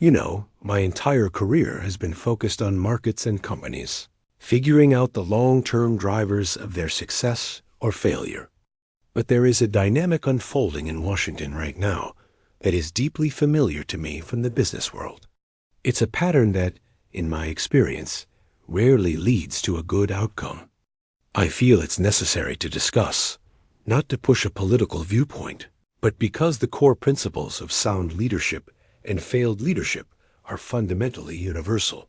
My entire career has been focused on markets and companies, figuring out the long-term drivers of their success or failure. But there is a dynamic unfolding in Washington right now that is deeply familiar to me from the business world. It's a pattern that, in my experience, rarely leads to a good outcome. I feel it's necessary to discuss, not to push a political viewpoint, but because the core principles of sound leadership and failed leadership are fundamentally universal.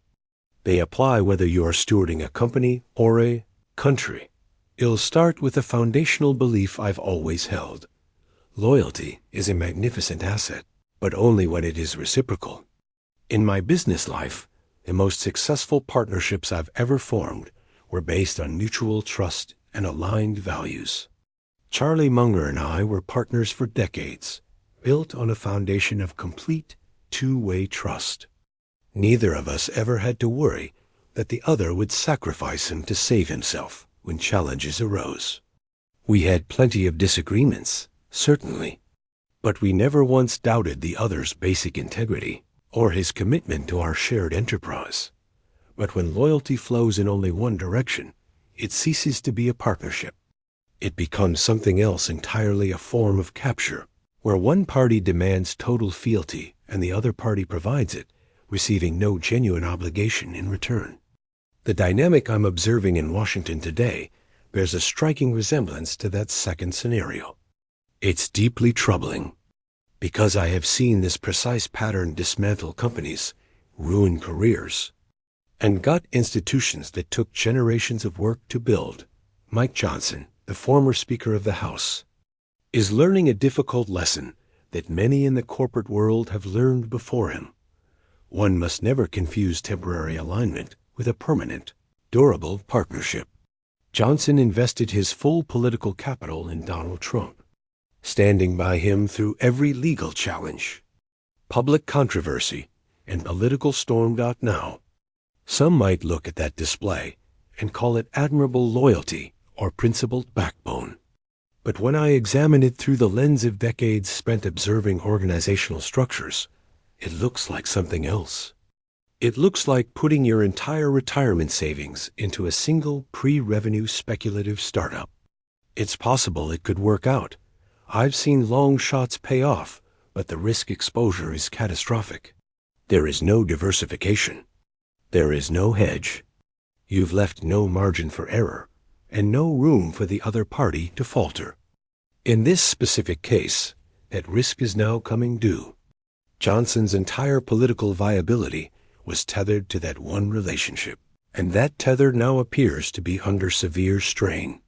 They apply whether you are stewarding a company or a country. It'll start with a foundational belief I've always held. Loyalty is a magnificent asset, but only when it is reciprocal. In my business life, the most successful partnerships I've ever formed were based on mutual trust and aligned values. Charlie Munger and I were partners for decades, built on a foundation of complete two-way trust. Neither of us ever had to worry that the other would sacrifice him to save himself when challenges arose. We had plenty of disagreements, certainly, but we never once doubted the other's basic integrity or his commitment to our shared enterprise. But when loyalty flows in only one direction, it ceases to be a partnership. It becomes something else entirely, a form of capture, where one party demands total fealty and the other party provides it, receiving no genuine obligation in return. The dynamic I'm observing in Washington today bears a striking resemblance to that second scenario. It's deeply troubling, because I have seen this precise pattern dismantle companies, ruin careers, and gut institutions that took generations of work to build. Mike Johnson, the former Speaker of the House, is learning a difficult lesson that many in the corporate world have learned before him. One must never confuse temporary alignment with a permanent, durable partnership. Johnson invested his full political capital in Donald Trump, standing by him through every legal challenge, public controversy, and political storm. Now, some might look at that display and call it admirable loyalty or principled backbone. But when I examine it through the lens of decades spent observing organizational structures, it looks like something else. It looks like putting your entire retirement savings into a single pre-revenue speculative startup. It's possible it could work out. I've seen long shots pay off, but the risk exposure is catastrophic. There is no diversification. There is no hedge. You've left no margin for error, and no room for the other party to falter. In this specific case, that risk is now coming due. Johnson's entire political viability was tethered to that one relationship, and that tether now appears to be under severe strain.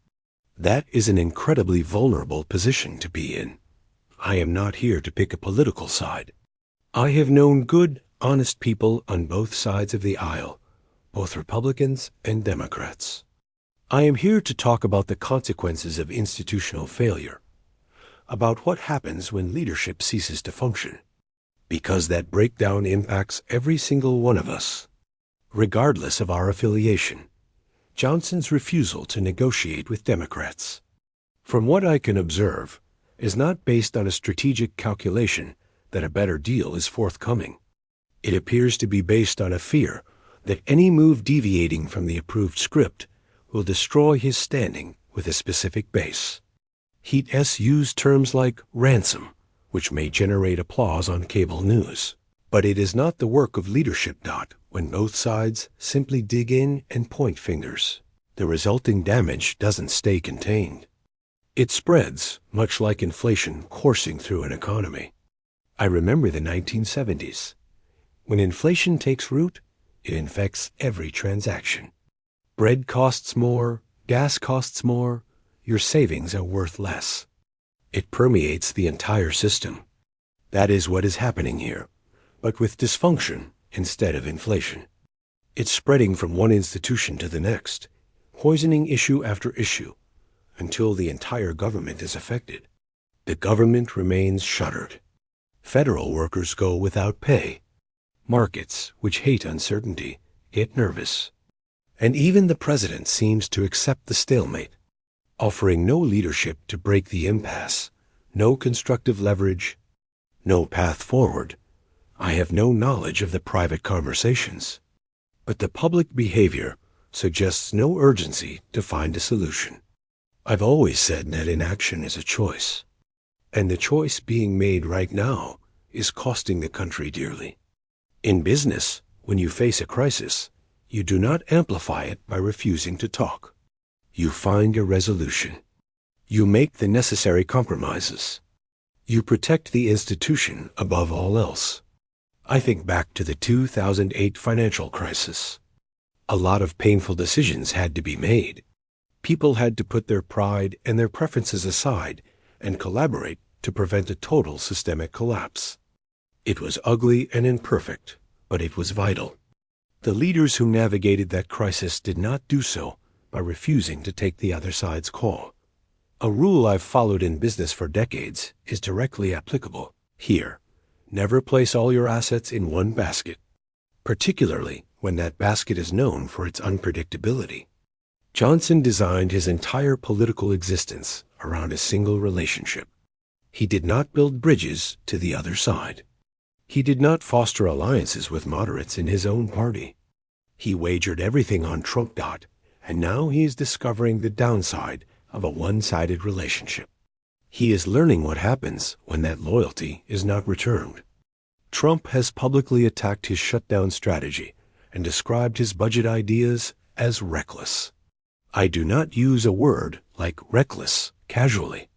That is an incredibly vulnerable position to be in. I am not here to pick a political side. I have known good, honest people on both sides of the aisle, both Republicans and Democrats. I am here to talk about the consequences of institutional failure, about what happens when leadership ceases to function, because that breakdown impacts every single one of us, regardless of our affiliation. Johnson's refusal to negotiate with Democrats, from what I can observe, is not based on a strategic calculation that a better deal is forthcoming. It appears to be based on a fear that any move deviating from the approved script will destroy his standing with a specific base. He'd used terms like ransom, which may generate applause on cable news. But it is not the work of leadership. When both sides simply dig in and point fingers, the resulting damage doesn't stay contained. It spreads, much like inflation coursing through an economy. I remember the 1970s. When inflation takes root, it infects every transaction. Bread costs more, gas costs more, your savings are worth less. It permeates the entire system. That is what is happening here, but with dysfunction instead of inflation. It's spreading from one institution to the next, poisoning issue after issue, until the entire government is affected. The government remains shuttered. Federal workers go without pay. Markets, which hate uncertainty, get nervous. And even the president seems to accept the stalemate, offering no leadership to break the impasse, no constructive leverage, no path forward, I have no knowledge of the private conversations, but the public behavior suggests no urgency to find a solution. I've always said that inaction is a choice, and the choice being made right now is costing the country dearly. In business, when you face a crisis, you do not amplify it by refusing to talk. You find a resolution. You make the necessary compromises. You protect the institution above all else. I think back to the 2008 financial crisis. A lot of painful decisions had to be made. People had to put their pride and their preferences aside and collaborate to prevent a total systemic collapse. It was ugly and imperfect, but it was vital. The leaders who navigated that crisis did not do so by refusing to take the other side's call. A rule I've followed in business for decades is directly applicable here. Never place all your assets in one basket, particularly when that basket is known for its unpredictability. Johnson designed his entire political existence around a single relationship. He did not build bridges to the other side. He did not foster alliances with moderates in his own party. He wagered everything on Trump. And now he is discovering the downside of a one-sided relationship. He is learning what happens when that loyalty is not returned. Trump has publicly attacked his shutdown strategy and described his budget ideas as reckless. I do not use a word like reckless casually.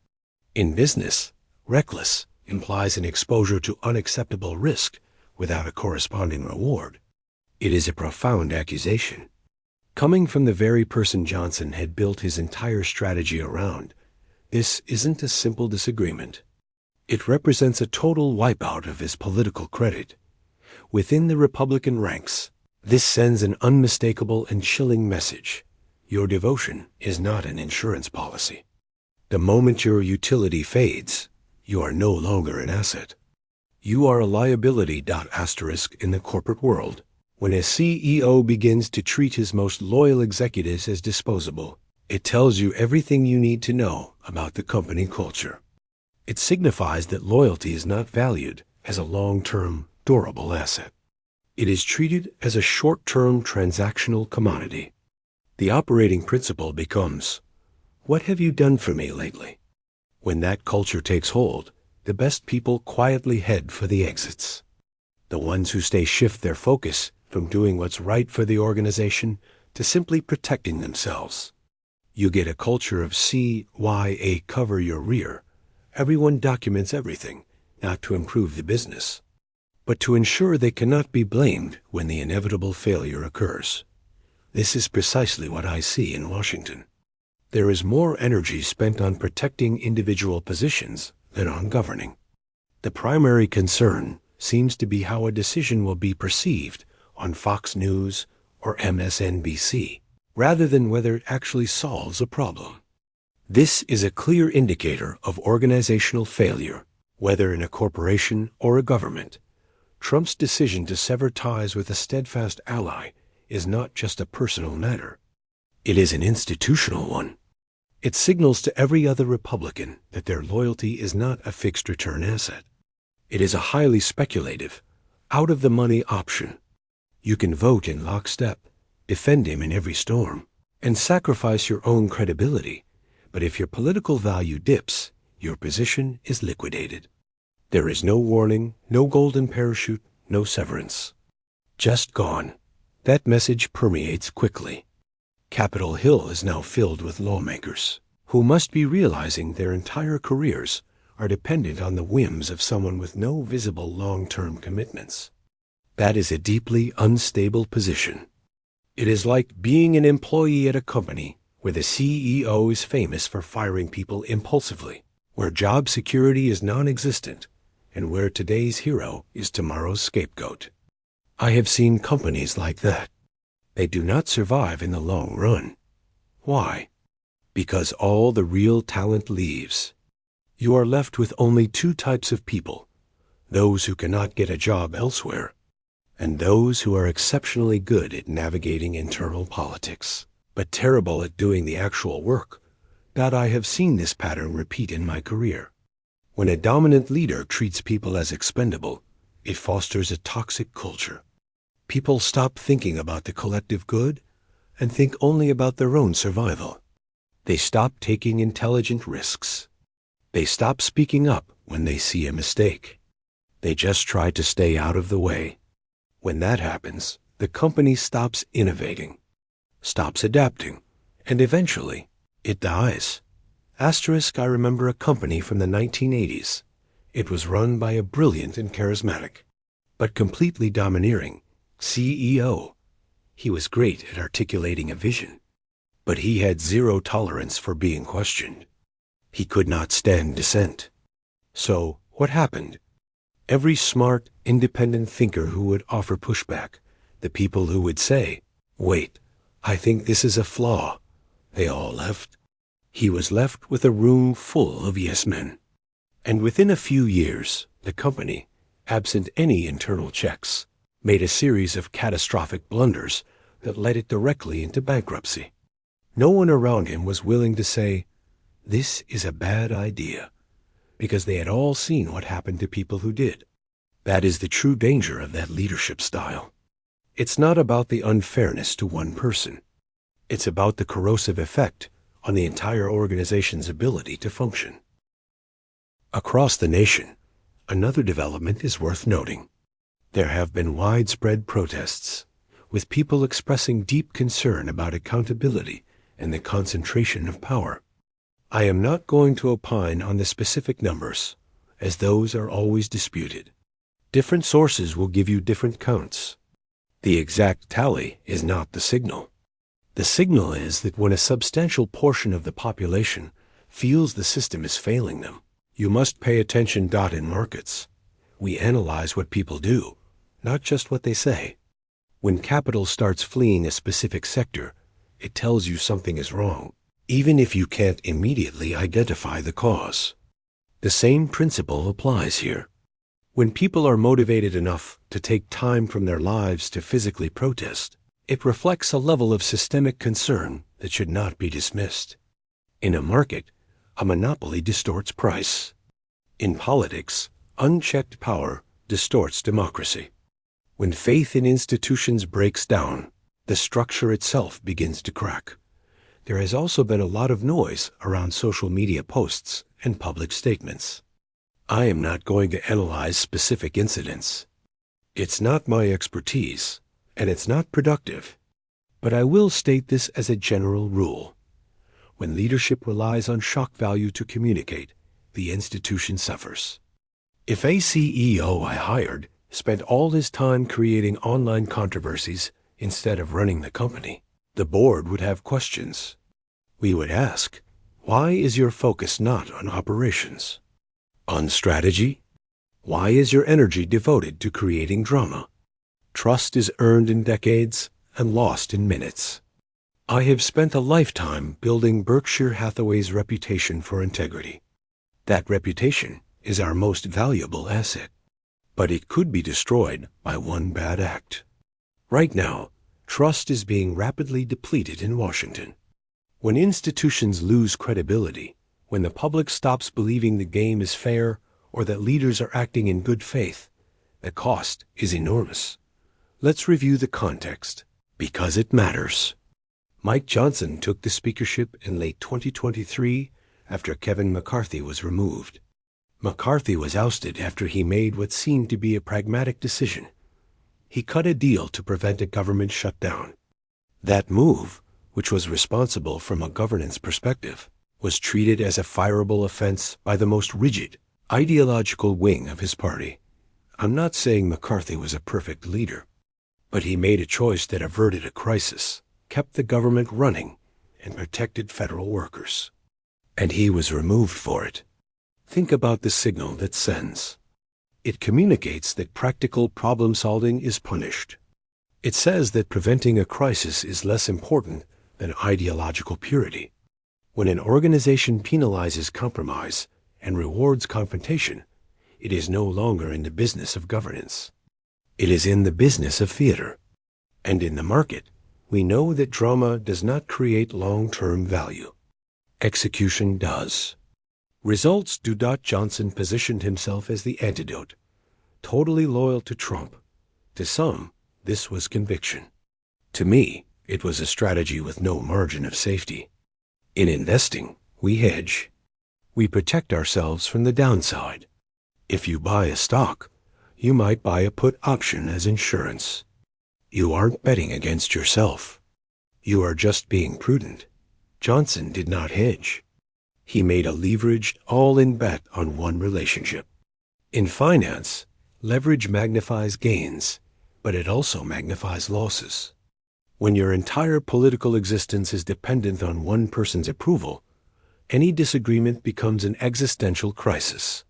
In business, reckless implies an exposure to unacceptable risk without a corresponding reward. It is a profound accusation. Coming from the very person Johnson had built his entire strategy around, this isn't a simple disagreement. It represents a total wipeout of his political credit. Within the Republican ranks, this sends an unmistakable and chilling message. Your devotion is not an insurance policy. The moment your utility fades, you are no longer an asset. You are a liability. In the corporate world, when a CEO begins to treat his most loyal executives as disposable, it tells you everything you need to know about the company culture. It signifies that loyalty is not valued as a long-term, durable asset. It is treated as a short-term transactional commodity. The operating principle becomes, what have you done for me lately? When that culture takes hold, the best people quietly head for the exits. The ones who stay shift their focus from doing what's right for the organization to simply protecting themselves. You get a culture of CYA, cover your rear. Everyone documents everything, not to improve the business, but to ensure they cannot be blamed when the inevitable failure occurs. This is precisely what I see in Washington. There is more energy spent on protecting individual positions than on governing. The primary concern seems to be how a decision will be perceived on Fox News or MSNBC, rather than whether it actually solves a problem. This is a clear indicator of organizational failure, whether in a corporation or a government. Trump's decision to sever ties with a steadfast ally is not just a personal matter. It is an institutional one. It signals to every other Republican that their loyalty is not a fixed return asset. It is a highly speculative, out-of-the-money option. You can vote in lockstep, defend him in every storm, and sacrifice your own credibility. But if your political value dips, your position is liquidated. There is no warning, no golden parachute, no severance. Just gone. That message permeates quickly. Capitol Hill is now filled with lawmakers who must be realizing their entire careers are dependent on the whims of someone with no visible long-term commitments. That is a deeply unstable position. It is like being an employee at a company where the CEO is famous for firing people impulsively, where job security is non-existent, and where today's hero is tomorrow's scapegoat. I have seen companies like that. They do not survive in the long run. Why? Because all the real talent leaves. You are left with only two types of people: those who cannot get a job elsewhere, and those who are exceptionally good at navigating internal politics, but terrible at doing the actual work. I have seen this pattern repeat in my career. When a dominant leader treats people as expendable, It fosters a toxic culture. People stop thinking about the collective good and think only about their own survival. They stop taking intelligent risks. They stop speaking up when they see a mistake. They just try to stay out of the way. When that happens, the company stops innovating, stops adapting, and eventually, it dies. I remember a company from the 1980s. It was run by a brilliant and charismatic, but completely domineering CEO. He was great at articulating a vision, but he had zero tolerance for being questioned. He could not stand dissent. So, what happened? Every smart, independent thinker who would offer pushback, the people who would say, "Wait, I think this is a flaw," they all left. He was left with a room full of yes men. And within a few years, the company, absent any internal checks, made a series of catastrophic blunders that led it directly into bankruptcy. No one around him was willing to say, "This is a bad idea," because they had all seen what happened to people who did. That is the true danger of that leadership style. It's not about the unfairness to one person. It's about the corrosive effect on the entire organization's ability to function. Across the nation, another development is worth noting. There have been widespread protests, with people expressing deep concern about accountability and the concentration of power. I am not going to opine on the specific numbers, as those are always disputed. Different sources will give you different counts. The exact tally is not the signal. The signal is that when a substantial portion of the population feels the system is failing them, you must pay attention. In markets, we analyze what people do, not just what they say. When capital starts fleeing a specific sector, it tells you something is wrong, even if you can't immediately identify the cause. The same principle applies here. When people are motivated enough to take time from their lives to physically protest, it reflects a level of systemic concern that should not be dismissed. In a market, a monopoly distorts price. In politics, unchecked power distorts democracy. When faith in institutions breaks down, the structure itself begins to crack. There has also been a lot of noise around social media posts and public statements. I am not going to analyze specific incidents. It's not my expertise, and it's not productive. But I will state this as a general rule. When leadership relies on shock value to communicate, the institution suffers. If a CEO I hired spent all his time creating online controversies instead of running the company, the board would have questions. We would ask, why is your focus not on operations? On strategy? Why is your energy devoted to creating drama? Trust is earned in decades and lost in minutes. I have spent a lifetime building Berkshire Hathaway's reputation for integrity. That reputation is our most valuable asset, but it could be destroyed by one bad act. Right now, trust is being rapidly depleted in Washington. When institutions lose credibility, when the public stops believing the game is fair or that leaders are acting in good faith, the cost is enormous. Let's review the context, because it matters. Mike Johnson took the speakership in late 2023 after Kevin McCarthy was removed. McCarthy was ousted after he made what seemed to be a pragmatic decision. He cut a deal to prevent a government shutdown. That move, which was responsible from a governance perspective, was treated as a fireable offense by the most rigid, ideological wing of his party. I'm not saying McCarthy was a perfect leader, but he made a choice that averted a crisis, kept the government running, and protected federal workers. And he was removed for it. Think about the signal that sends. It communicates that practical problem-solving is punished. It says that preventing a crisis is less important than ideological purity. When an organization penalizes compromise and rewards confrontation, it is no longer in the business of governance. It is in the business of theater. And in the market, we know that drama does not create long-term value. Execution does. Results do. Johnson positioned himself as the antidote. totally loyal to Trump. To some, this was conviction. To me, it was a strategy with no margin of safety. In investing, we hedge. We protect ourselves from the downside. If you buy a stock, you might buy a put option as insurance. You aren't betting against yourself. You are just being prudent. Johnson did not hedge. He made a leveraged, all-in bet on one relationship. In finance, leverage magnifies gains, but it also magnifies losses. When your entire political existence is dependent on one person's approval, any disagreement becomes an existential crisis.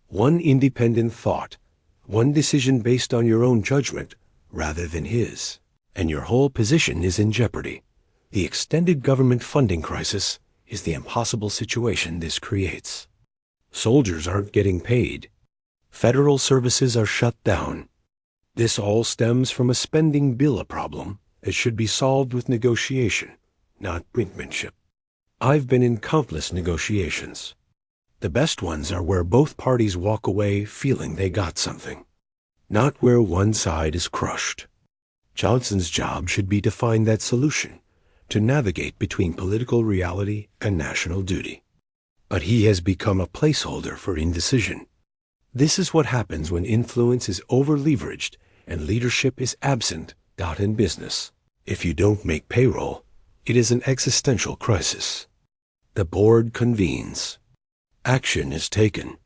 One independent thought, one decision based on your own judgment rather than his, and your whole position is in jeopardy. The extended government funding crisis is the impossible situation this creates. Soldiers aren't getting paid. Federal services are shut down. This all stems from a spending bill problem that should be solved with negotiation, not brinkmanship. I've been in countless negotiations. The best ones are where both parties walk away feeling they got something, not where one side is crushed. Johnson's job should be to find that solution, to navigate between political reality and national duty. But he has become a placeholder for indecision. This is what happens when influence is over-leveraged and leadership is absent in business. If you don't make payroll, it is an existential crisis. The board convenes. Action is taken.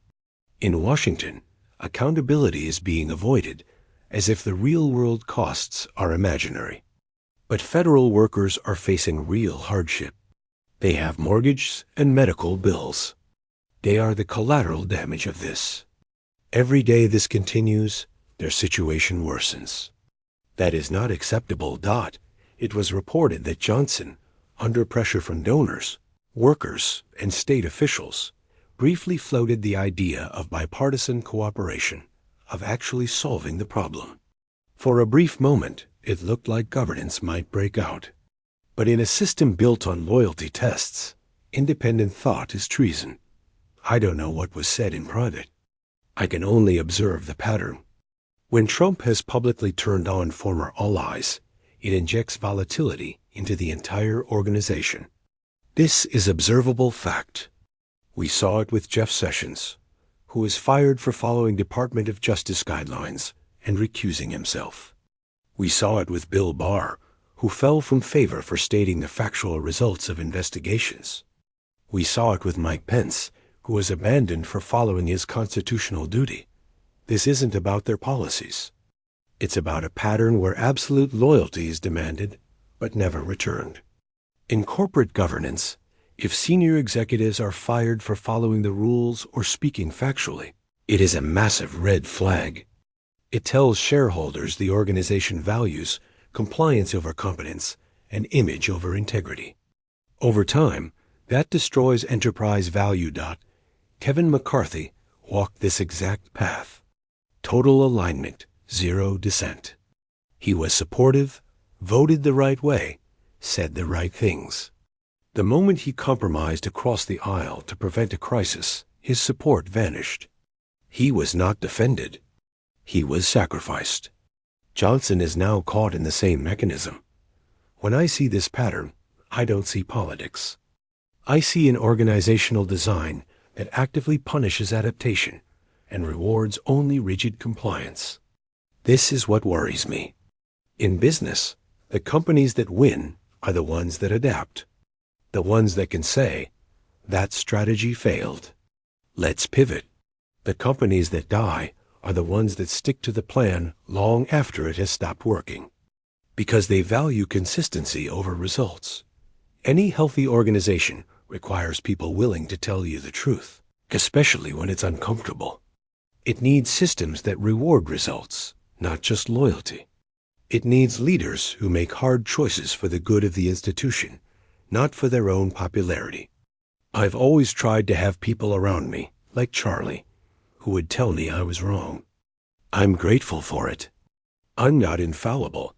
In Washington, accountability is being avoided as if the real-world costs are imaginary. But federal workers are facing real hardship. They have mortgages and medical bills. They are the collateral damage of this. Every day this continues, their situation worsens. That is not acceptable. It was reported that Johnson, under pressure from donors, workers, and state officials, briefly floated the idea of bipartisan cooperation, of actually solving the problem. For a brief moment, it looked like governance might break out. But in a system built on loyalty tests, independent thought is treason. I don't know what was said in private. I can only observe the pattern. When Trump has publicly turned on former allies, it injects volatility into the entire organization. This is observable fact. We saw it with Jeff Sessions, who was fired for following Department of Justice guidelines and recusing himself. We saw it with Bill Barr, who fell from favor for stating the factual results of investigations. We saw it with Mike Pence, who was abandoned for following his constitutional duty. This isn't about their policies. It's about a pattern where absolute loyalty is demanded, but never returned. In corporate governance, if senior executives are fired for following the rules or speaking factually, it is a massive red flag. It tells shareholders the organization values compliance over competence and image over integrity. Over time, that destroys enterprise value. Kevin McCarthy walked this exact path. Total alignment, zero dissent. He was supportive, voted the right way, said the right things. The moment he compromised across the aisle to prevent a crisis, his support vanished. He was not defended. He was sacrificed. Johnson is now caught in the same mechanism. When I see this pattern, I don't see politics. I see an organizational design that actively punishes adaptation and rewards only rigid compliance. This is what worries me. In business, the companies that win are the ones that adapt. The ones that can say, that strategy failed. Let's pivot. The companies that die are the ones that stick to the plan long after it has stopped working. Because they value consistency over results. Any healthy organization requires people willing to tell you the truth, especially when it's uncomfortable. It needs systems that reward results, not just loyalty. It needs leaders who make hard choices for the good of the institution, not for their own popularity. I've always tried to have people around me, like Charlie, who would tell me I was wrong. I'm grateful for it. I'm not infallible.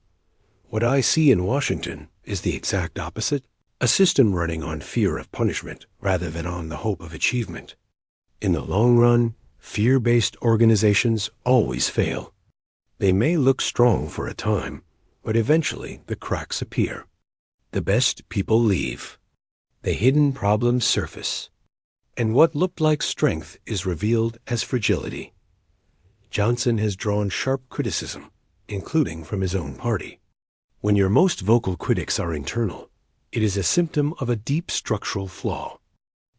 What I see in Washington is the exact opposite, a system running on fear of punishment rather than on the hope of achievement. In the long run, Fear-based organizations always fail. They may look strong for a time, but eventually the cracks appear. The best people leave. The hidden problems surface. And what looked like strength is revealed as fragility. Johnson has drawn sharp criticism, including from his own party. When your most vocal critics are internal, it is a symptom of a deep structural flaw.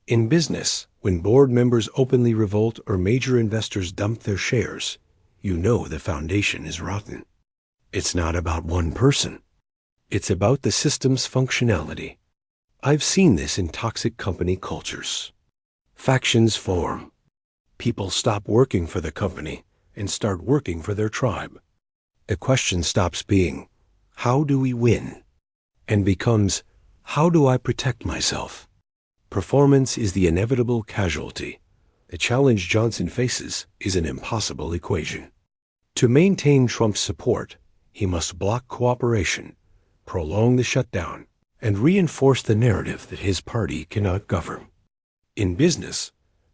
In business, when board members openly revolt or major investors dump their shares, you know the foundation is rotten. It's not about one person. It's about the system's functionality. I've seen this in toxic company cultures. Factions form. People stop working for the company and start working for their tribe. The question stops being, how do we win? And becomes, how do I protect myself? Performance is the inevitable casualty. The challenge Johnson faces is an impossible equation. To maintain Trump's support, he must block cooperation, prolong the shutdown, and reinforce the narrative that his party cannot govern. In business,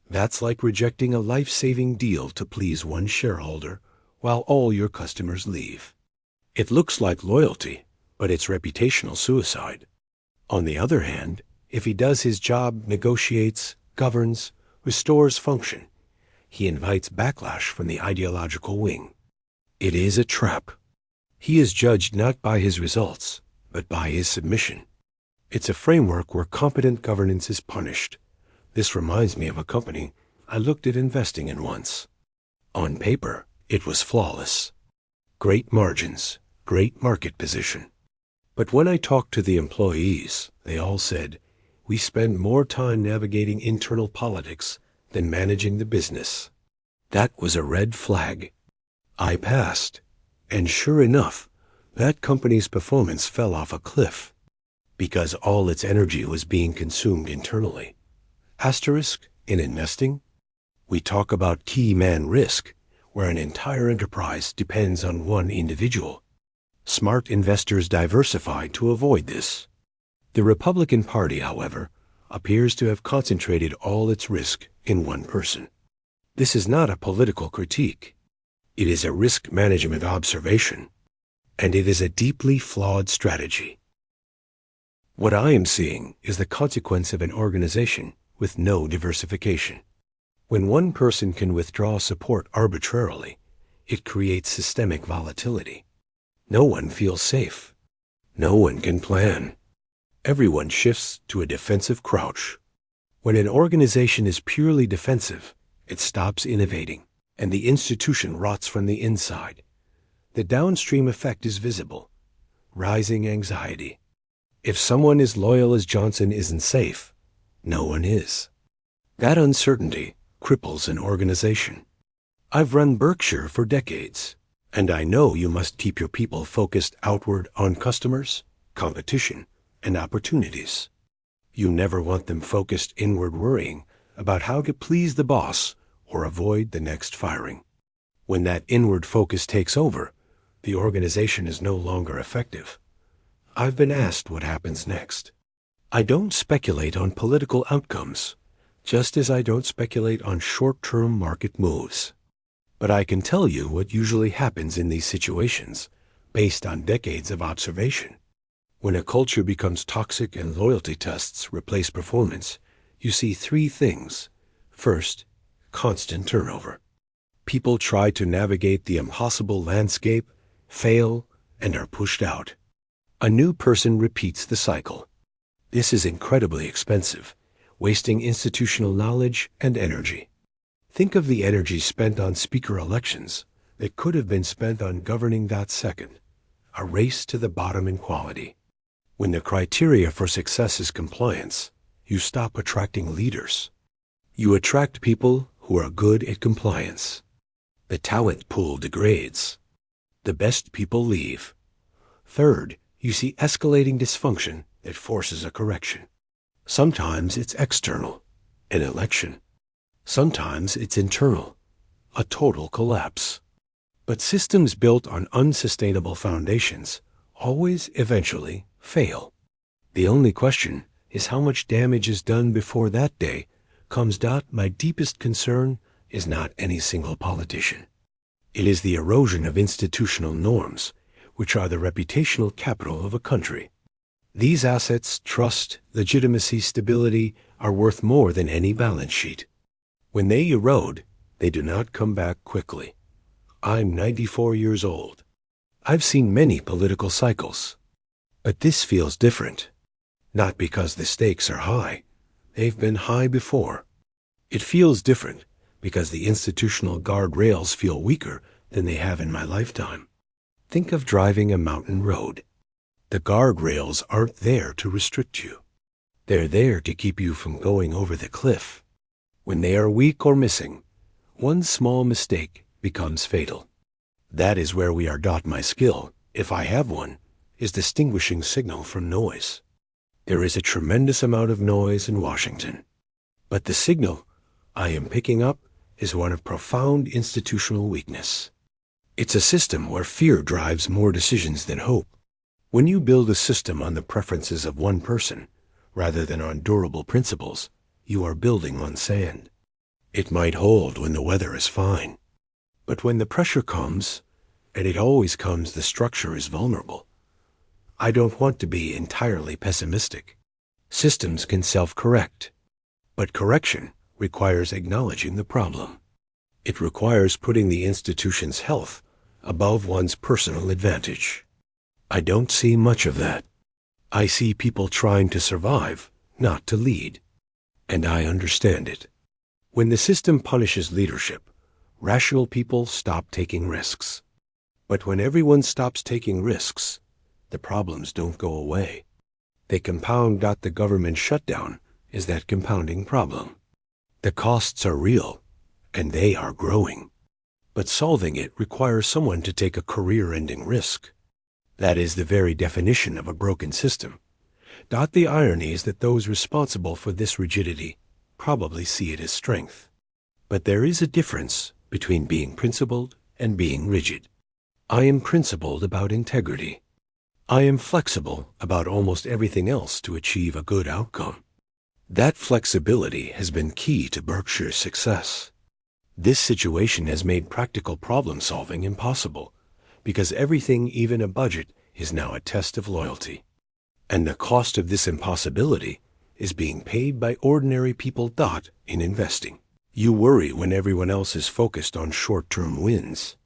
that's like rejecting a life-saving deal to please one shareholder while all your customers leave. It looks like loyalty, but it's reputational suicide. On the other hand, if he does his job, negotiates, governs, restores function, he invites backlash from the ideological wing. It is a trap. He is judged not by his results, but by his submission. It's a framework where competent governance is punished. This reminds me of a company I looked at investing in once. On paper, it was flawless. Great margins, great market position. But when I talked to the employees, they all said, we spend more time navigating internal politics than managing the business. That was a red flag. I passed, and sure enough, that company's performance fell off a cliff because all its energy was being consumed internally. Asterisk, in investing, we talk about key man risk, where an entire enterprise depends on one individual. Smart investors diversify to avoid this. The Republican Party, however, appears to have concentrated all its risk in one person. This is not a political critique. It is a risk management observation, and it is a deeply flawed strategy. What I am seeing is the consequence of an organization with no diversification. When one person can withdraw support arbitrarily, it creates systemic volatility. No one feels safe. No one can plan. Everyone shifts to a defensive crouch. When an organization is purely defensive, it stops innovating, and the institution rots from the inside. The downstream effect is visible. Rising anxiety. If someone as loyal as Johnson isn't safe, no one is. That uncertainty cripples an organization. I've run Berkshire for decades, and I know you must keep your people focused outward on customers, competition, and opportunities. You never want them focused inward worrying about how to please the boss or avoid the next firing. When that inward focus takes over, the organization is no longer effective. I've been asked what happens next. I don't speculate on political outcomes, just as I don't speculate on short-term market moves. But I can tell you what usually happens in these situations, based on decades of observation. When a culture becomes toxic and loyalty tests replace performance, you see three things. First, constant turnover. People try to navigate the impossible landscape, fail, and are pushed out. A new person repeats the cycle. This is incredibly expensive, wasting institutional knowledge and energy. Think of the energy spent on speaker elections that could have been spent on governing that second. A race to the bottom in quality. When the criteria for success is compliance, you stop attracting leaders. You attract people who are good at compliance. The talent pool degrades. The best people leave. Third, you see escalating dysfunction that forces a correction. Sometimes it's external, an election. Sometimes it's internal, a total collapse. But systems built on unsustainable foundations always eventually fail. The only question is how much damage is done before that day comes. My deepest concern is not any single politician. It is the erosion of institutional norms, which are the reputational capital of a country. These assets, trust, legitimacy, stability, are worth more than any balance sheet. When they erode, they do not come back quickly. I'm 94 years old. I've seen many political cycles. But this feels different. Not because the stakes are high. They've been high before. It feels different because the institutional guardrails feel weaker than they have in my lifetime. Think of driving a mountain road. The guardrails aren't there to restrict you. They're there to keep you from going over the cliff. When they are weak or missing, one small mistake becomes fatal. That is where we are taught my skill, if I have one, is distinguishing signal from noise. There is a tremendous amount of noise in Washington. But the signal I am picking up is one of profound institutional weakness. It's a system where fear drives more decisions than hope. When you build a system on the preferences of one person, rather than on durable principles, you are building on sand. It might hold when the weather is fine. But when the pressure comes, and it always comes, the structure is vulnerable. I don't want to be entirely pessimistic. Systems can self-correct. But correction requires acknowledging the problem. It requires putting the institution's health above one's personal advantage. I don't see much of that. I see people trying to survive, not to lead. And I understand it. When the system punishes leadership, rational people stop taking risks. But when everyone stops taking risks, the problems don't go away. They compound. The government shutdown is that compounding problem. The costs are real, and they are growing. But solving it requires someone to take a career-ending risk. That is the very definition of a broken system. The irony is that those responsible for this rigidity probably see it as strength. But there is a difference between being principled and being rigid. I am principled about integrity. I am flexible about almost everything else to achieve a good outcome. That flexibility has been key to Berkshire's success. This situation has made practical problem-solving impossible, because everything, even a budget, is now a test of loyalty. And the cost of this impossibility is being paid by ordinary people. In investing, you worry when everyone else is focused on short-term wins.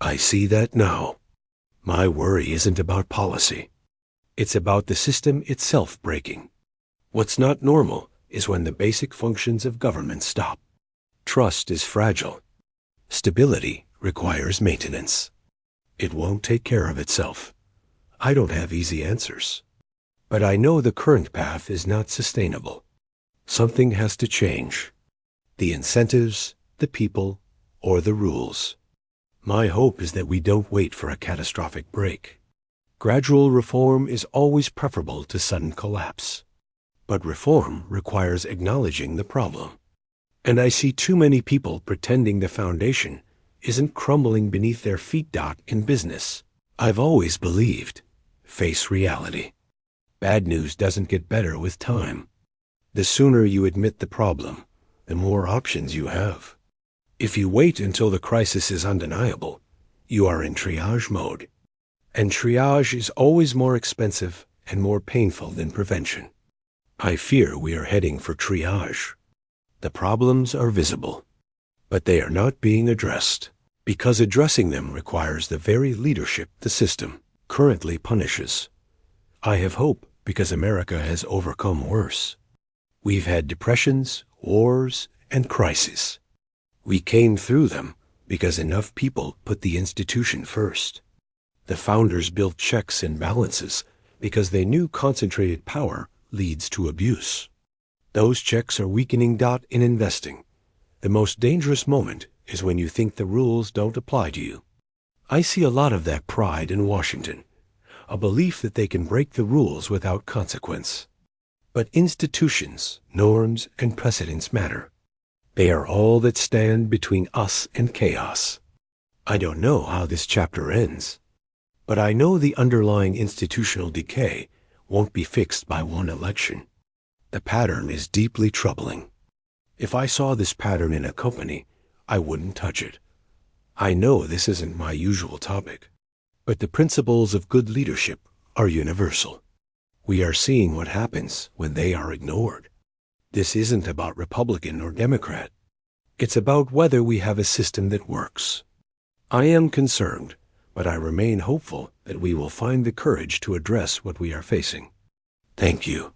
I see that now. My worry isn't about policy. It's about the system itself breaking. What's not normal is when the basic functions of government stop. Trust is fragile. Stability requires maintenance. It won't take care of itself. I don't have easy answers. But I know the current path is not sustainable. Something has to change. The incentives, the people, or the rules. My hope is that we don't wait for a catastrophic break. Gradual reform is always preferable to sudden collapse. But reform requires acknowledging the problem. And I see too many people pretending the foundation isn't crumbling beneath their feet. In business, I've always believed, face reality. Bad news doesn't get better with time. The sooner you admit the problem, the more options you have. If you wait until the crisis is undeniable, you are in triage mode. And triage is always more expensive and more painful than prevention. I fear we are heading for triage. The problems are visible, but they are not being addressed, because addressing them requires the very leadership the system currently punishes. I have hope because America has overcome worse. We've had depressions, wars, and crises. We came through them because enough people put the institution first. The founders built checks and balances because they knew concentrated power leads to abuse. Those checks are weakening. In investing, the most dangerous moment is when you think the rules don't apply to you. I see a lot of that pride in Washington, a belief that they can break the rules without consequence. But institutions, norms, and precedents matter. They are all that stand between us and chaos. I don't know how this chapter ends, but I know the underlying institutional decay won't be fixed by one election. The pattern is deeply troubling. If I saw this pattern in a company, I wouldn't touch it. I know this isn't my usual topic, but the principles of good leadership are universal. We are seeing what happens when they are ignored. This isn't about Republican or Democrat. It's about whether we have a system that works. I am concerned, but I remain hopeful that we will find the courage to address what we are facing. Thank you.